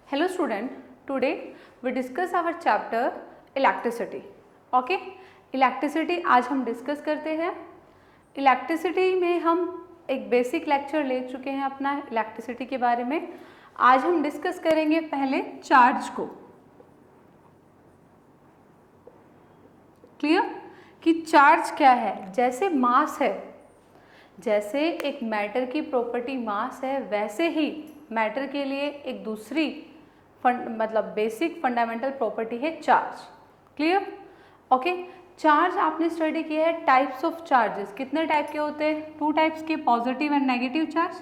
Hello student, today we discuss our chapter electricity. Okay, electricity आज हम discuss करते हैं. इलेक्ट्रिसिटी में हम एक बेसिक लेक्चर ले चुके हैं अपना इलेक्ट्रिसिटी के बारे में. आज हम डिस्कस करेंगे पहले चार्ज को. क्लियर कि चार्ज क्या है. जैसे मास है, जैसे एक मैटर की प्रॉपर्टी मास है, वैसे ही मैटर के लिए एक दूसरी मतलब बेसिक फंडामेंटल प्रॉपर्टी है चार्ज. क्लियर. ओके, चार्ज आपने स्टडी किया है. टाइप्स ऑफ चार्जेस कितने टाइप के होते हैं? 2 टाइप्स के, positive and negative charge.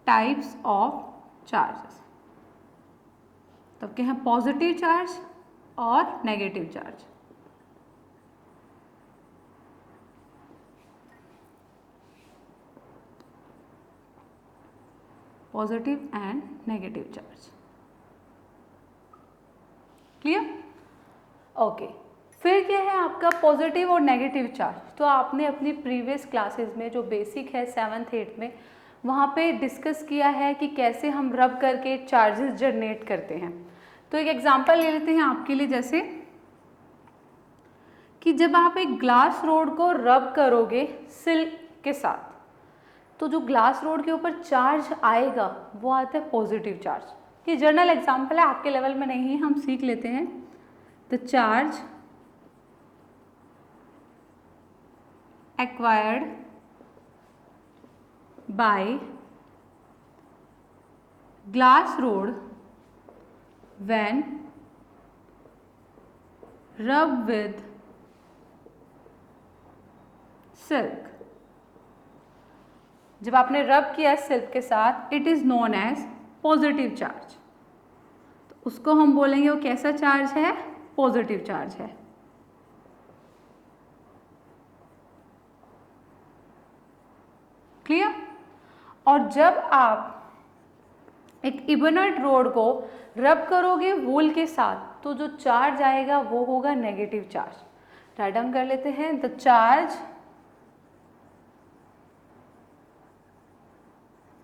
Types of charges तब के हैं पॉजिटिव चार्ज और negative charge. Positive and negative charge. Clear. Okay, फिर क्या है आपका पॉजिटिव और नेगेटिव चार्ज. तो आपने अपनी प्रीवियस क्लासेस में जो बेसिक है 7th 8th में, वहाँ पे डिस्कस किया है कि कैसे हम रब करके चार्जेस जनरेट करते हैं. तो एक एग्जांपल ले लेते हैं आपके लिए. जैसे कि जब आप एक ग्लास रोड को रब करोगे सिल्क के साथ, तो जो ग्लास रोड के ऊपर चार्ज आएगा वो आता है पॉजिटिव चार्ज. ये जनरल एग्जांपल है, आपके लेवल में नहीं है, हम सीख लेते हैं. The charge acquired by glass rod when rub with silk. जब आपने रब किया सिल्क के साथ, it is known as positive charge. तो उसको हम बोलेंगे वो कैसा चार्ज है? पॉजिटिव चार्ज है. क्लियर. और जब आप एक इबोनाइट रोड को रब करोगे वूल के साथ, तो जो चार्ज आएगा वो होगा नेगेटिव चार्ज. राइट डाउन कर लेते हैं. The charge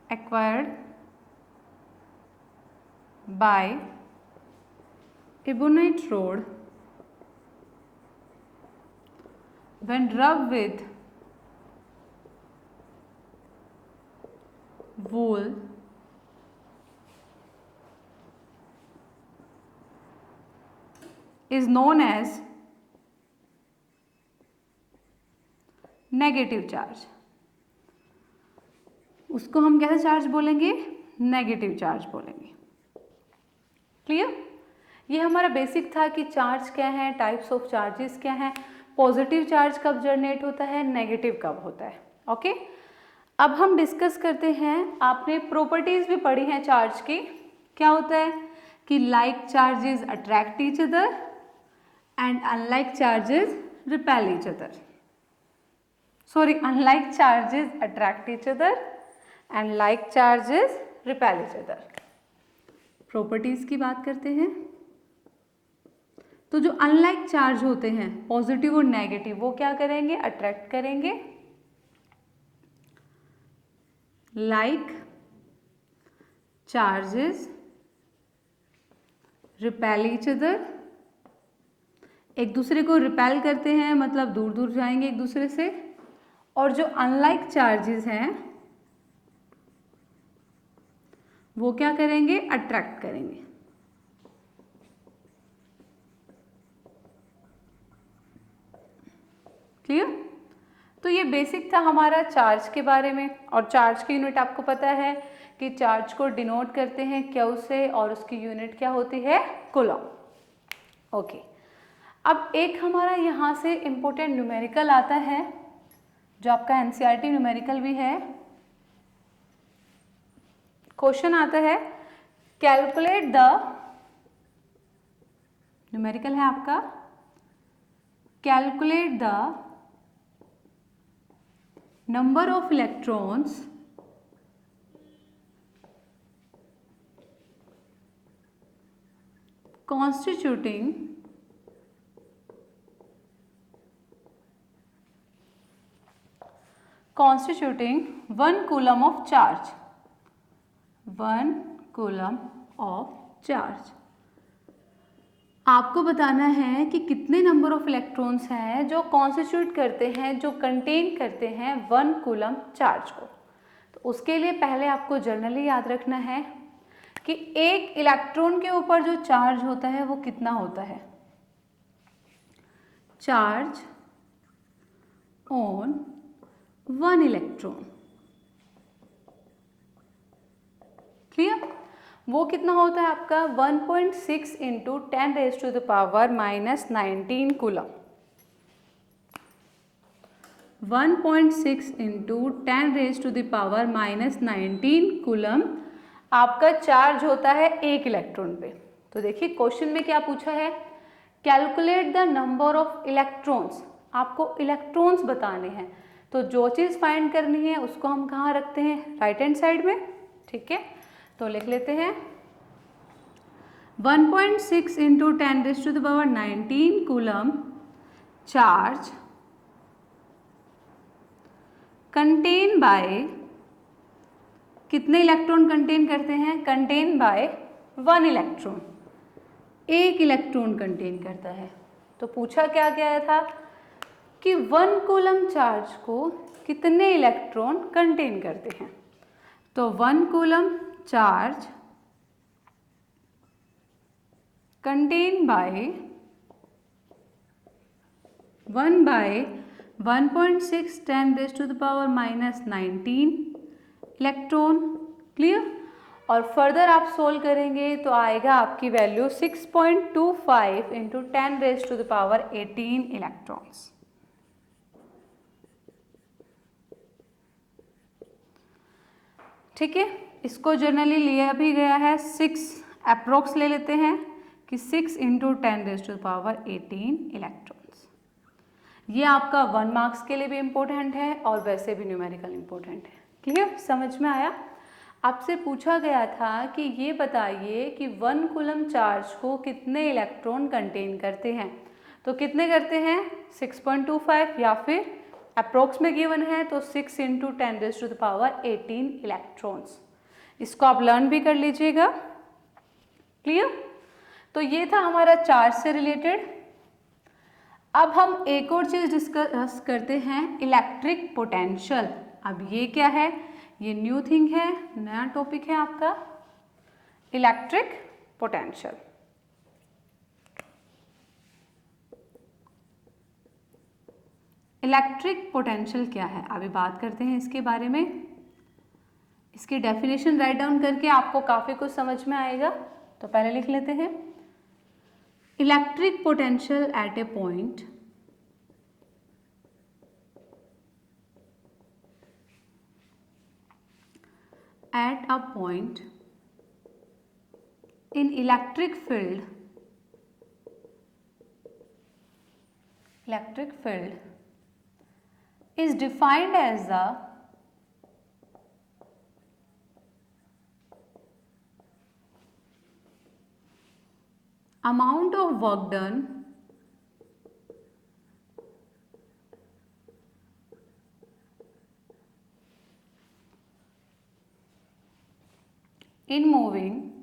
acquired by ebonite rod when rubbed with wool is known as negative charge. उसको हम कैसा चार्ज बोलेंगे? नेगेटिव चार्ज बोलेंगे. क्लियर. ये हमारा बेसिक था कि चार्ज क्या है, टाइप्स ऑफ चार्जेस क्या हैं, पॉजिटिव चार्ज कब जनरेट होता है, नेगेटिव कब होता है. ओके, अब हम डिस्कस करते हैं. आपने प्रॉपर्टीज भी पढ़ी हैं चार्ज की. क्या होता है कि like charges attract each other and unlike charges repel each other. Sorry, unlike charges attract each other and like charges repel each other. Properties की बात करते हैं. तो जो अनलाइक चार्ज होते हैं पॉजिटिव और नेगेटिव, वो क्या करेंगे? अट्रैक्ट करेंगे. Like charges repel each other. एक दूसरे को रिपेल करते हैं, मतलब दूर दूर जाएंगे एक दूसरे से. और जो अनलाइक चार्जेस हैं वो क्या करेंगे? अट्रैक्ट करेंगे. क्लियर. तो ये बेसिक था हमारा चार्ज के बारे में. और चार्ज की यूनिट आपको पता है कि चार्ज को डिनोट करते हैं क्यू से, और उसकी यूनिट क्या होती है? कूलम. ओके, अब एक हमारा यहाँ से इम्पोर्टेंट न्यूमेरिकल आता है, जो आपका एनसीईआरटी न्यूमेरिकल भी है. क्वेश्चन आता है, कैलकुलेट द, न्यूमेरिकल है आपका, calculate the number of electrons constituting constituting 1 coulomb of charge. 1 coulomb of charge. आपको बताना है कि कितने नंबर ऑफ इलेक्ट्रॉन्स हैं जो कॉन्स्टिट्यूट करते हैं, जो कंटेन करते हैं 1 कूलम चार्ज को। तो उसके लिए पहले आपको जनरली याद रखना है कि एक इलेक्ट्रॉन के ऊपर जो चार्ज होता है वो कितना होता है, चार्ज ऑन 1 इलेक्ट्रॉन। क्लियर? वो कितना होता है आपका 1.6 इंटू 10⁻⁻⁻19 कूलम। 1.6 इंटू 10⁻⁻⁻19 कूलम आपका चार्ज होता है एक इलेक्ट्रॉन पे। तो देखिए क्वेश्चन में क्या पूछा है, calculate the number of electrons. आपको इलेक्ट्रॉन्स बताने हैं, तो जो चीज़ फाइंड करनी है उसको हम कहाँ रखते हैं, राइट हैंड साइड में। ठीक है, तो लिख लेते हैं 1.6 into 10⁻⁹ coulomb charge contain by, कितने इलेक्ट्रॉन कंटेन करते हैं, कंटेन बाय 1 इलेक्ट्रॉन, एक इलेक्ट्रॉन कंटेन करता है। तो पूछा क्या गया था कि 1 कूलम चार्ज को कितने इलेक्ट्रॉन कंटेन करते हैं। तो 1 coulomb charge contain by 1 by 1.6 10⁻⁻⁹ electron. Clear? और फर्दर आप सोल्व करेंगे तो आएगा आपकी वैल्यू 6.25 इंटू 10⁻18 इलेक्ट्रॉन्स। ठीक है, इसको जनरली लिया भी गया है 6 अप्रोक्स ले लेते हैं कि 6 इंटू 10⁻18 इलेक्ट्रॉन्स। ये आपका 1 मार्क्स के लिए भी इम्पोर्टेंट है और वैसे भी न्यूमेरिकल इम्पोर्टेंट है। क्लियर? समझ में आया? आपसे पूछा गया था कि ये बताइए कि 1 कूलम चार्ज को कितने इलेक्ट्रॉन कंटेन करते हैं। तो कितने करते हैं, 6.25, या फिर अप्रोक्स में गिवन है तो 6 इंटू 10⁻18 इलेक्ट्रॉन्स। इसको आप लर्न भी कर लीजिएगा। क्लियर? तो ये था हमारा चार्ज से रिलेटेड। अब हम एक और चीज़ डिस्कस करते हैं, इलेक्ट्रिक पोटेंशियल। अब ये क्या है, ये न्यू थिंग है, नया टॉपिक है आपका, इलेक्ट्रिक पोटेंशियल। इलेक्ट्रिक पोटेंशियल क्या है, अभी बात करते हैं इसके बारे में। इसकी डेफिनेशन राइट डाउन करके आपको काफ़ी कुछ समझ में आएगा। तो पहले लिख लेते हैं, electric potential at A point in electric field is defined as the amount of work done in moving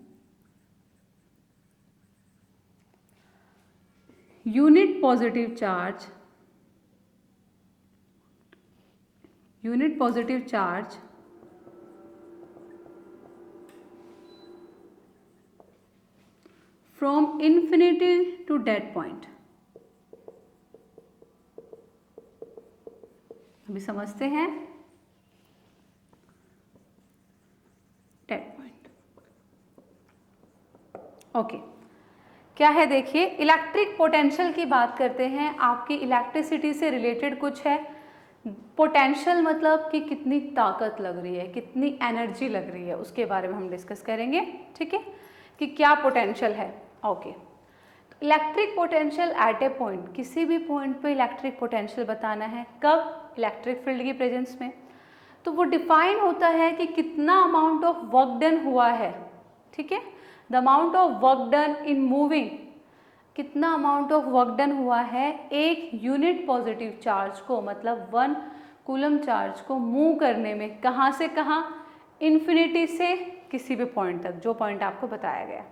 unit positive charge from infinity to dead point। अभी समझते हैं डेड पॉइंट। ओके, क्या है देखिए, इलेक्ट्रिक पोटेंशियल की बात करते हैं। आपकी इलेक्ट्रिसिटी से रिलेटेड कुछ है। पोटेंशियल मतलब कि कितनी ताकत लग रही है, कितनी एनर्जी लग रही है, उसके बारे में हम डिस्कस करेंगे। ठीक है, कि क्या पोटेंशियल है। Okay, electric potential at A point, किसी भी पॉइंट पे इलेक्ट्रिक पोटेंशियल बताना है, कब, इलेक्ट्रिक फील्ड की प्रेजेंस में। तो वो डिफाइन होता है कि कितना अमाउंट ऑफ वर्क डन हुआ है। ठीक है, the amount of work done in moving, कितना अमाउंट ऑफ वर्क डन हुआ है एक यूनिट पॉजिटिव चार्ज को, मतलब 1 कूलम चार्ज को मूव करने में, कहाँ से कहाँ, इन्फिनिटी से किसी भी पॉइंट तक, जो पॉइंट आपको बताया गया।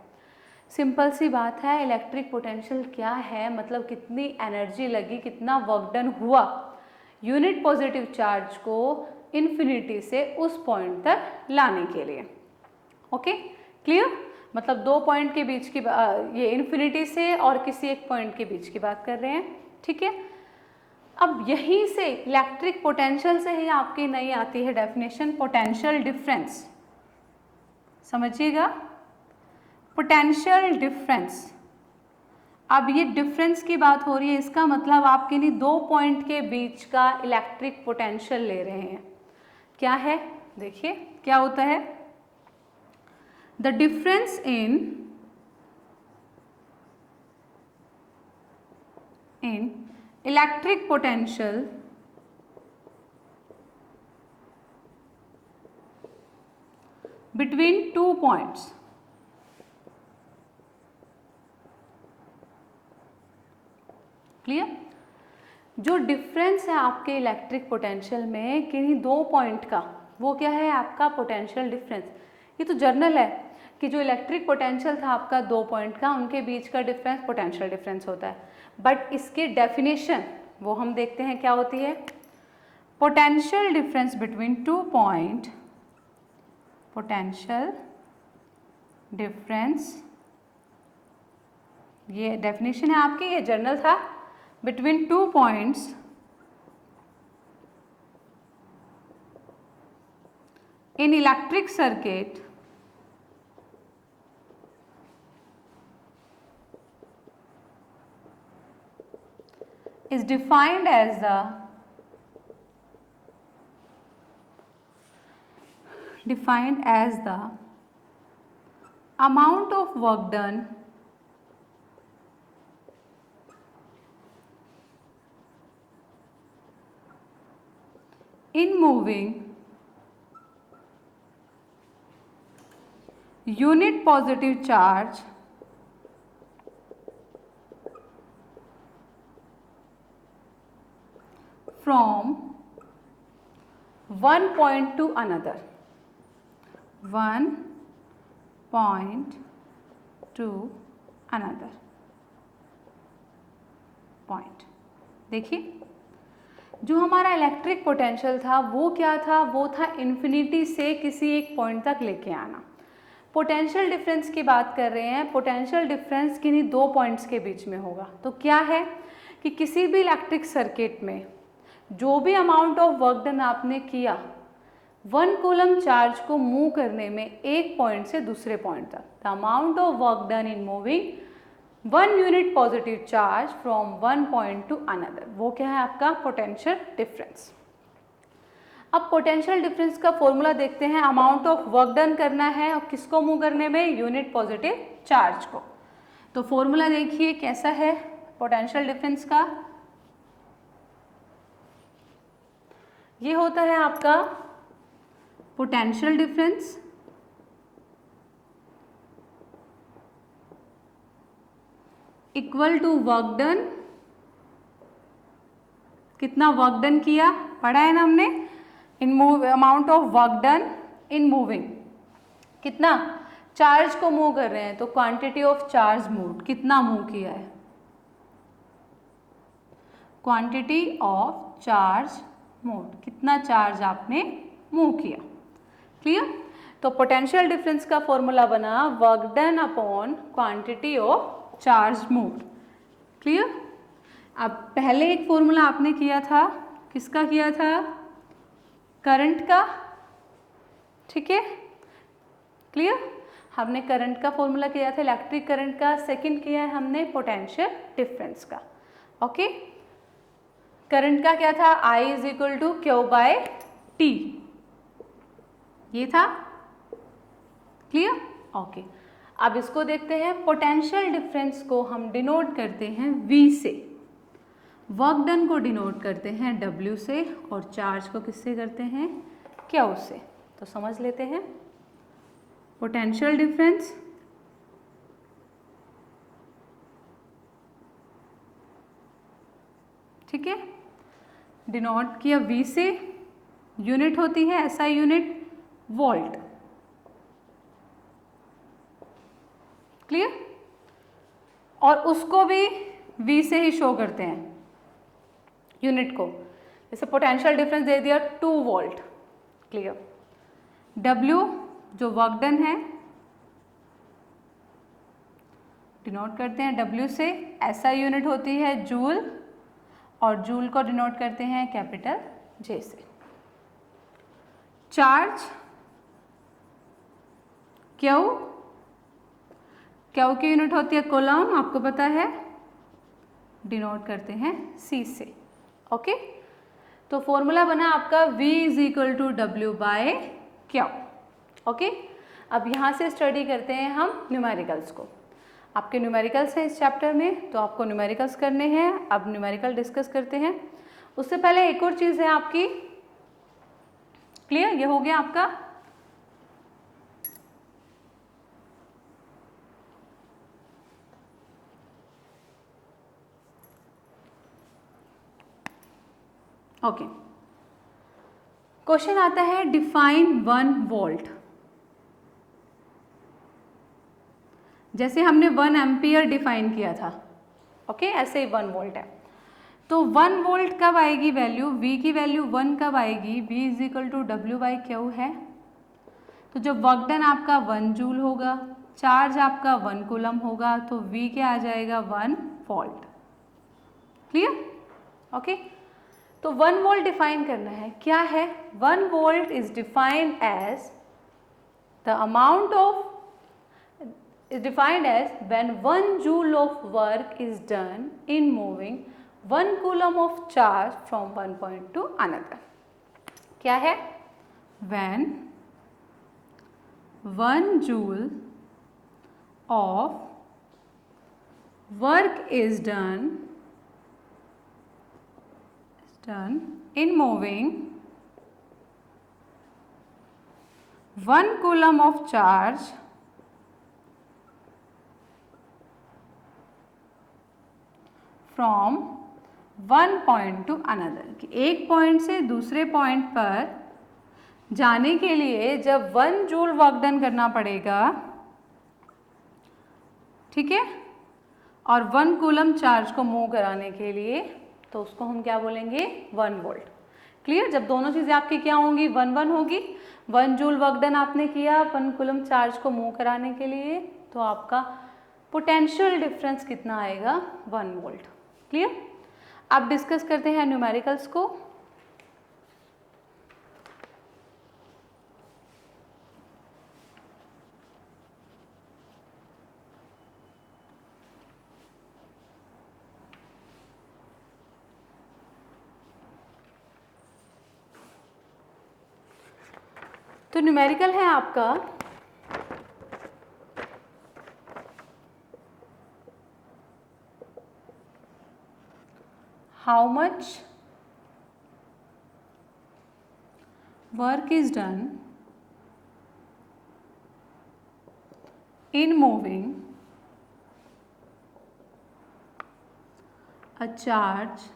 सिंपल सी बात है, इलेक्ट्रिक पोटेंशियल क्या है, मतलब कितनी एनर्जी लगी, कितना वर्क डन हुआ यूनिट पॉजिटिव चार्ज को इन्फिनिटी से उस पॉइंट तक लाने के लिए। Okay, clear? मतलब दो पॉइंट के बीच की ये इन्फिनिटी से और किसी एक पॉइंट के बीच की बात कर रहे हैं, ठीक है। अब यहीं से इलेक्ट्रिक पोटेंशियल से ही आपकी नई आती है डेफिनेशन, पोटेंशियल डिफरेंस। समझिएगा, पोटेंशियल डिफरेंस। अब ये डिफरेंस की बात हो रही है, इसका मतलब आप किन्हीं दो पॉइंट के बीच का इलेक्ट्रिक पोटेंशियल ले रहे हैं। क्या है, देखिए क्या होता है, the difference in electric potential between two points clear. जो डिफरेंस है आपके इलेक्ट्रिक पोटेंशियल में किन्हीं दो पॉइंट का, वो क्या है, आपका पोटेंशियल डिफरेंस। ये तो जर्नल है कि जो इलेक्ट्रिक पोटेंशियल था आपका दो पॉइंट का, उनके बीच का डिफरेंस पोटेंशियल डिफरेंस होता है। बट इसकी डेफिनेशन वो हम देखते हैं क्या होती है, potential difference between two point, potential difference, ये डेफिनेशन है आपकी, ये जर्नल था, between two points in electric circuit is defined as the amount of work done in moving unit positive charge from one point to another, one point to another point। देखिए जो हमारा electric potential था वो क्या था, वो था infinity से किसी एक पॉइंट तक लेके आना। पोटेंशियल डिफरेंस की बात कर रहे हैं, पोटेंशियल डिफरेंस किन्हीं दो पॉइंट्स के बीच में होगा। तो क्या है कि किसी भी इलेक्ट्रिक सर्किट में जो भी अमाउंट ऑफ वर्क डन आपने किया, 1 कूलम चार्ज को मूव करने में एक पॉइंट से दूसरे पॉइंट तक, the amount of work done in moving 1 unit positive charge from one point two another, वो क्या है आपका पोटेंशियल डिफरेंस। अब पोटेंशियल डिफरेंस का फॉर्मूला देखते हैं, अमाउंट ऑफ वर्क डन करना है और किसको मूव करने में, यूनिट पॉजिटिव चार्ज को। तो फॉर्मूला देखिए कैसा है पोटेंशियल डिफरेंस का, ये होता है आपका potential difference equal to work done, कितना वर्क डन किया पढ़ा है ना हमने, in move amount of work done in moving, कितना चार्ज को मूव कर रहे हैं तो क्वांटिटी ऑफ चार्ज मूव, कितना मूव किया है, क्वांटिटी ऑफ चार्ज मूव, कितना चार्ज आपने मूव किया। क्लियर। तो पोटेंशियल डिफरेंस का फॉर्मूला बना work done upon quantity of charge move. Clear. अब पहले एक फॉर्मूला आपने किया था, किसका किया था, करंट का, ठीक है। क्लियर। हमने करंट का फॉर्मूला किया था इलेक्ट्रिक करंट का, सेकंड किया है हमने पोटेंशियल डिफरेंस का। ओके, करंट का क्या था, I is equal to Q by T, ये था। क्लियर। ओके, अब इसको देखते हैं, पोटेंशियल डिफरेंस को हम डिनोट करते हैं V से, वर्क डन को डिनोट करते हैं W से और चार्ज को किससे करते हैं, Q से। तो समझ लेते हैं पोटेंशियल डिफरेंस ठीक है, डिनोट किया V से, यूनिट होती है SI यूनिट वोल्ट, क्लियर? और उसको भी V से ही शो करते हैं यूनिट को। जैसे पोटेंशियल डिफरेंस दे दिया 2 वोल्ट, क्लियर? W जो वर्क डन है डिनोट करते हैं W से, SI यूनिट होती है जूल, और जूल को डिनोट करते हैं कैपिटल J से। चार्ज Q की यूनिट होती है कूलम, आपको पता है, डिनोट करते हैं C से। ओके, तो फॉर्मूला बना आपका V = W/Q। ओके, अब यहाँ से स्टडी करते हैं हम न्यूमेरिकल्स को। आपके न्यूमेरिकल्स हैं इस चैप्टर में, तो आपको न्यूमेरिकल्स करने हैं। अब न्यूमेरिकल डिस्कस करते हैं। उससे पहले एक और चीज़ है आपकी, क्लियर? ये हो गया आपका ओके। क्वेश्चन आता है डिफाइन 1 वोल्ट। जैसे हमने 1 एम्पियर डिफाइन किया था, ओके, ऐसे ही 1 वोल्ट है। तो 1 वोल्ट कब आएगी वैल्यू, V की वैल्यू 1 कब आएगी? V = W/Q है। तो जब वर्क डन आपका 1 जूल होगा, चार्ज आपका 1 कूलम होगा, तो V क्या आ जाएगा? 1 वोल्ट। क्लियर? ओके, तो 1 वोल्ट डिफाइन करना है। क्या है? 1 volt is defined as the amount of is defined as when 1 joule of work is done in moving 1 coulomb of charge from one point to another. क्या है? When 1 joule of work is done in moving 1 coulomb of charge from 1 point two another, कि एक point से दूसरे point पर जाने के लिए जब 1 जूल वर्क डन करना पड़ेगा, ठीक है, और 1 कूलम चार्ज को मूव कराने के लिए, तो उसको हम क्या बोलेंगे? 1 वोल्ट। क्लियर? जब दोनों चीज़ें आपकी क्या होंगी? 1 होगी। 1 जूल वर्क डन आपने किया 1 कूलम चार्ज को मूव कराने के लिए, तो आपका पोटेंशियल डिफरेंस कितना आएगा? 1 वोल्ट। क्लियर? अब डिस्कस करते हैं न्यूमेरिकल्स को। तो न्यूमेरिकल है आपका how much work is done in moving a charge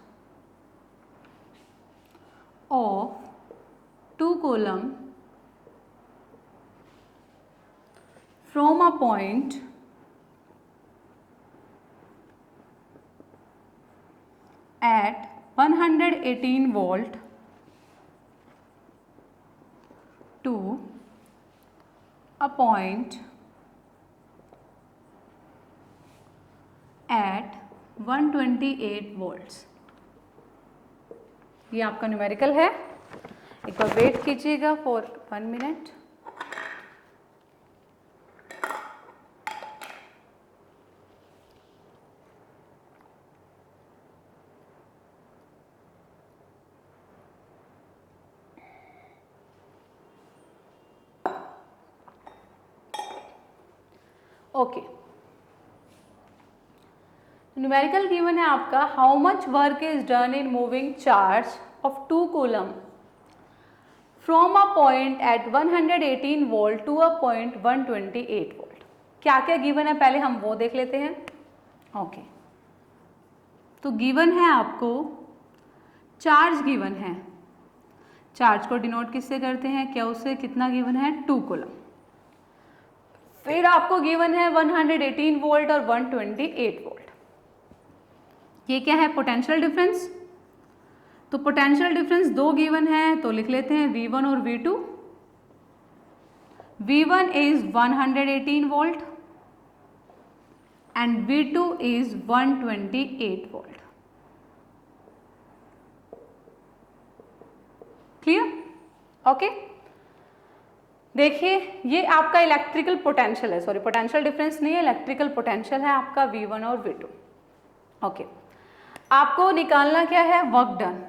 of 2 coulomb from a point at 118 volt to a point at 128 volts। ये आपका न्यूमेरिकल है। एक बार वेट कीजिएगा for 1 minute. Okay, numerical given है आपका how much work is done in moving charge of 2 coulomb from a point at 118 volt to a point 128 volt. क्या क्या गिवन है पहले हम वो देख लेते हैं। ओके, तो गिवन है आपको चार्ज गिवन है। चार्ज को डिनोट किससे करते हैं? क्या उससे कितना गिवन है? 2 कूलम। फिर आपको गिवन है 118 वोल्ट और 128 वोल्ट। ये क्या है? Potential difference. तो पोटेंशियल डिफरेंस दो गिवन है तो लिख लेते हैं V1 और V2। V1 is 118 volt and V2 is 128 volt. Clear? Okay. देखिए ये आपका इलेक्ट्रिकल पोटेंशियल है, सॉरी पोटेंशियल डिफरेंस नहीं है, इलेक्ट्रिकल पोटेंशियल है आपका V1 और V2। ओके, आपको निकालना क्या है? Work done.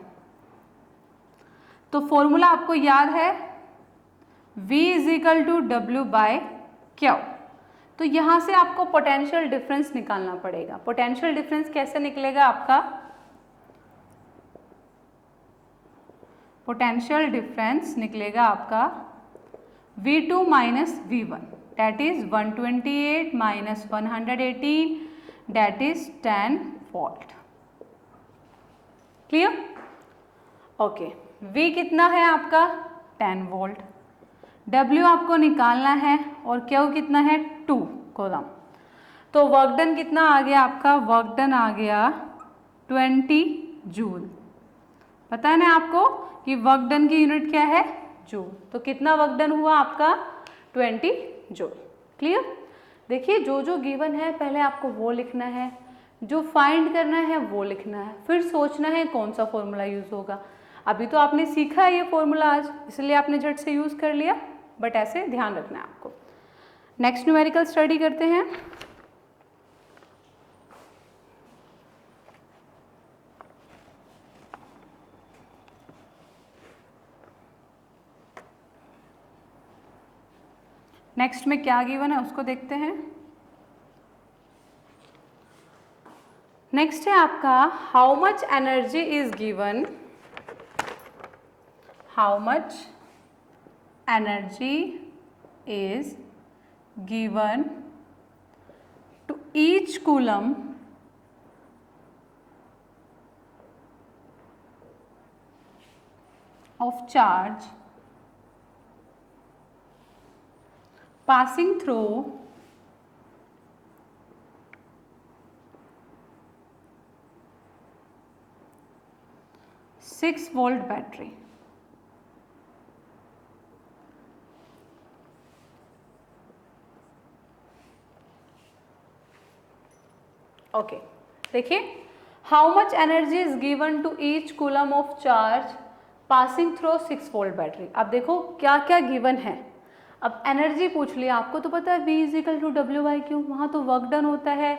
तो फॉर्मूला आपको याद है V is equal to W by Q। तो यहां से आपको पोटेंशियल डिफरेंस निकालना पड़ेगा। पोटेंशियल डिफरेंस कैसे निकलेगा आपका? पोटेंशियल डिफरेंस निकलेगा आपका V2 minus V1 that is 128 minus 118 that is 10 volt. Clear? Okay, V कितना है आपका? 10 वोल्ट। W आपको निकालना है और Q कितना है? 2 कूलम। तो वर्क डन कितना आ गया आपका? वर्क डन आ गया 20 जूल। पता है ना आपको कि वर्क डन की यूनिट क्या है? जूल। तो कितना वर्क डन हुआ आपका? 20 जूल। क्लियर? देखिए जो जो गिवन है पहले आपको वो लिखना है, जो फाइंड करना है वो लिखना है, फिर सोचना है कौन सा फॉर्मूला यूज होगा। अभी तो आपने सीखा है ये फॉर्मूला आज, इसलिए आपने झट से यूज कर लिया, बट ऐसे ध्यान रखना है आपको। नेक्स्ट न्यूमेरिकल स्टडी करते हैं। नेक्स्ट में क्या गिवन है उसको देखते हैं। नेक्स्ट है आपका how much energy is given, how much energy is given to each coulomb of charge passing through 6 volt battery। Okay, देखिए how much energy is given to each coulomb of charge passing through 6 volt battery. अब देखो क्या क्या given है। अब energy पूछ लिया, आपको तो पता है V is equal to W by Q। वहाँ तो वर्क डन होता है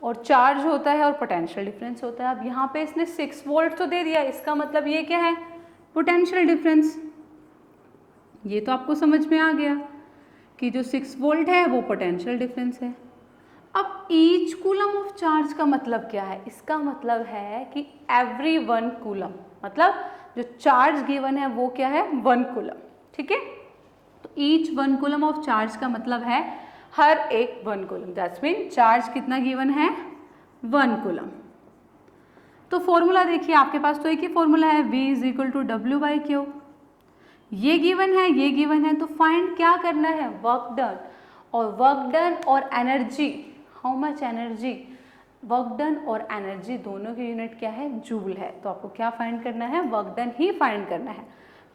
और चार्ज होता है और पोटेंशियल डिफरेंस होता है। अब यहाँ पे इसने 6 वोल्ट तो दे दिया, इसका मतलब ये क्या है? Potential difference. ये तो आपको समझ में आ गया कि जो 6 वोल्ट है वो पोटेंशियल डिफरेंस है। अब ईच कूलम ऑफ चार्ज का मतलब क्या है? इसका मतलब है कि एवरी 1 कूलम, मतलब जो चार्ज गिवन है वो क्या है? 1 कूलम। ठीक है, तो ईच 1 कूलम ऑफ चार्ज का मतलब है हर एक 1 कूलम। दैट्स मीन चार्ज कितना गिवन है? 1 कूलम। तो फॉर्मूला देखिए आपके पास तो एक ही फॉर्मूला है, V is equal to W by Q। ये गिवन है, ये गिवन है, तो फाइंड क्या करना है? Work done. और वर्क डन और energy, how much energy, work done और एनर्जी दोनों की यूनिट क्या है? जूल है। तो आपको क्या फाइंड करना है? वर्क डन ही फाइंड करना है।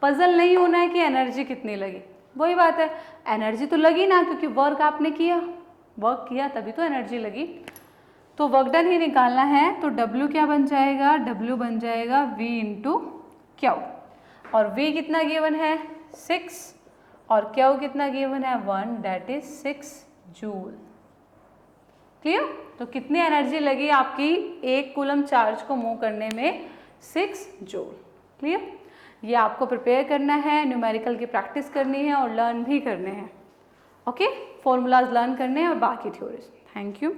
पजल नहीं होना है कि एनर्जी कितनी लगी, वही बात है, एनर्जी तो लगी ना, क्योंकि वर्क आपने किया, वर्क किया तभी तो एनर्जी लगी। तो वर्क डन ही निकालना है, तो W क्या बन जाएगा? W बन जाएगा V इंटू Q। और V कितना गिवन है? 6 और Q कितना गिवन है? 1 दैट इज 6 जूल। क्लियर? तो कितनी एनर्जी लगी आपकी एक कूलम चार्ज को मूव करने में? 6 जूल। क्लियर? ये आपको प्रिपेयर करना है, न्यूमेरिकल की प्रैक्टिस करनी है और लर्न भी करने हैं। ओके, फॉर्मूलाज लर्न करने हैं और बाकी थ्योरीज। Thank you.